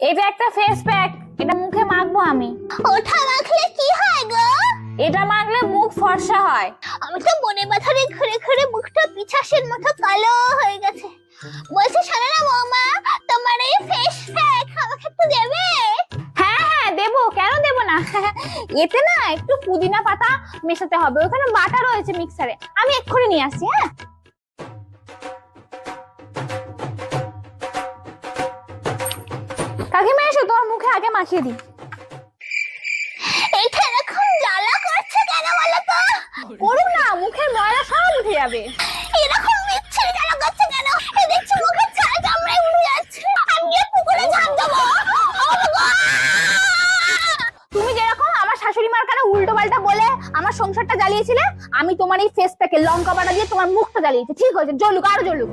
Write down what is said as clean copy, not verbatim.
এটা একটা face pack, এটা মুখে মাখবো আমি। ওটা মাখলে কি হয় গো? এটা মাখলে মুখ ফর্সা হয়। আমি তো মনে মাথারে ঘুরে ঘুরে মুখটা পিছাসের মতো কালো হয়ে গেছে। বলছি শোনো না বৌমা, তোমার এই ফেস প্যাক আমাকে একটু দেবে? হ্যাঁ হ্যাঁ দেবো, কেন দেবো না। এতে না একটু পুদিনা পাতা মেশাতে হবে, ওখানে বাটা রয়েছে মিক্সারে, আমি এক্ষুনি নিয়ে আসছি। হ্যাঁ কাকিমা এসো, তোমার মুখে আগে মাখিয়ে দিই। এটা এরকম জ্বালা করছে কেন বলো তো? করুন না, মুখের ময়লা সব উঠে যাবে। এরকম বিচ্ছিরি জ্বালা করছে কেন? এ দেখছি মুখের ছাল চামড়ায় উঠে যাচ্ছে। আমি গিয়ে পুকুরে ঝাঁপ দেবো। তুমি যেরকম আমার শাশুড়ি মার কানে উল্টো পাল্টা বলে আমার সংসারটা জ্বালিয়েছিলে, আমি তোমার এই ফেস প্যাকে লঙ্কা বাটা দিয়ে তোমার মুখটা জ্বালিয়েছি। ঠিক হয়েছে, জ্বলুক আরো জ্বলুক।